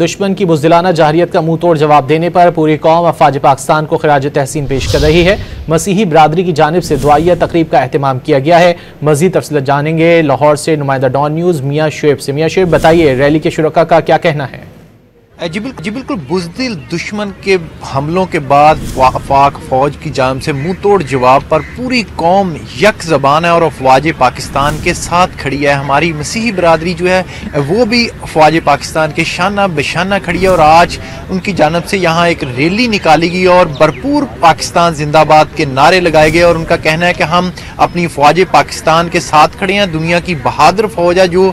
دشمن کی بزدلانہ جارحیت کا منہ توڑ جواب دینے پر پوری قوم افواج پاکستان کو خراج تحسین پیش کر رہی ہے۔ مسیحی برادری کی جانب سے دعائیہ تقریب کا اہتمام کیا گیا ہے۔ مزید تفصیلات جانیں گے لاہور سے نمائندہ ڈان نیوز میاں شعیب سے۔ میاں شعیب بتائیے ریلی کے شرکاء کا کیا کہنا ہے؟ جی بالکل بزدل دشمن کے حملوں کے بعد پاک فوج کی جانب سے منہ توڑ جواب پر پوری قوم یک زبان ہے اور افواج پاکستان کے ساتھ کھڑی ہے۔ ہماری مسیحی برادری جو ہے وہ بھی افواج پاکستان کے شانہ بشانہ کھڑی ہے اور آج ان کی جانب سے یہاں ایک ریلی نکالی گئی اور بھرپور پاکستان زندہ باد کے نعرے لگائے گئے اور ان کا کہنا ہے کہ ہم اپنی افواج پاکستان کے ساتھ کھڑے ہیں۔ دنیا کی بہادر فوج ہے جو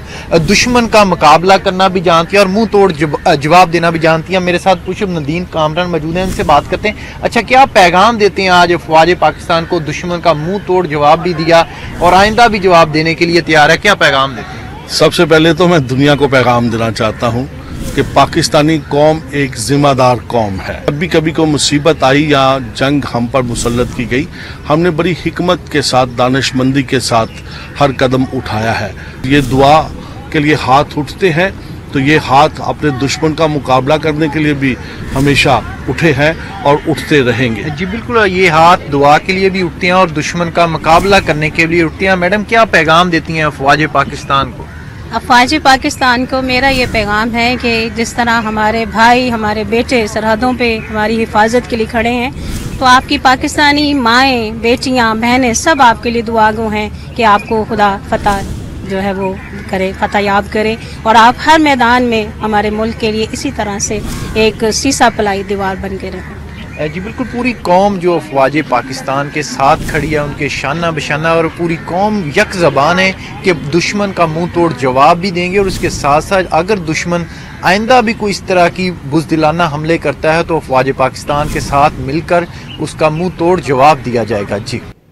دشمن کا مقابلہ کرنا بھی جانتی ہے اور منہ توڑ جواب دینا بھی جانتی ہیں۔ میرے ساتھ پشپ ندیم کامران موجود ہیں، ان سے بات کرتے ہیں۔ اچھا، کیا پیغام دیتے ہیں آج افواج پاکستان کو؟ دشمن کا منہ توڑ جواب بھی دیا اور آئندہ بھی جواب دینے کے لیے تیار ہے، کیا پیغام دیتے ہیں؟ سب سے پہلے تو میں دنیا کو پیغام دینا چاہتا ہوں کہ پاکستانی قوم ایک ذمہ دار قوم ہے۔ کبھی کبھی کوئی مصیبت آئی یا جنگ ہم پر مسلط کی گئی، ہم نے بڑی حکمت کے ساتھ دانش مندی کے ساتھ ہر قدم اٹھایا ہے۔ یہ دعا کے لیے ہاتھ اٹھتے ہیں تو یہ ہاتھ اپنے دشمن کا مقابلہ کرنے کے لیے بھی ہمیشہ اٹھے ہیں اور اٹھتے رہیں گے۔ جی بالکل، یہ ہاتھ دعا کے لیے بھی اٹھتے ہیں اور دشمن کا مقابلہ کرنے کے لیے اٹھتے ہیں۔ میڈم، کیا پیغام دیتی ہیں افواج پاکستان کو؟ افواج پاکستان کو میرا یہ پیغام ہے کہ جس طرح ہمارے بھائی ہمارے بیٹے سرحدوں پہ ہماری حفاظت کے لیے کھڑے ہیں، تو آپ کی پاکستانی مائیں بیٹیاں بہنیں سب آپ کے لیے دعا گو ہیں کہ آپ کو خدا فتح جو ہے وہ کرے، فتح یاب کرے اور آپ ہر میدان میں ہمارے ملک کے لیے اسی طرح سے ایک سیسا پلائی دیوار بن کے رہیں۔ جی بالکل، پوری قوم جو افواج پاکستان کے ساتھ کھڑی ہے، ان کے شانہ بشانہ، اور پوری قوم یک زبان ہے کہ دشمن کا منہ توڑ جواب بھی دیں گے اور اس کے ساتھ ساتھ اگر دشمن آئندہ بھی کوئی اس طرح کی بزدلانہ حملے کرتا ہے تو افواج پاکستان کے ساتھ مل کر اس کا منہ توڑ جواب دیا جائے گا۔ جی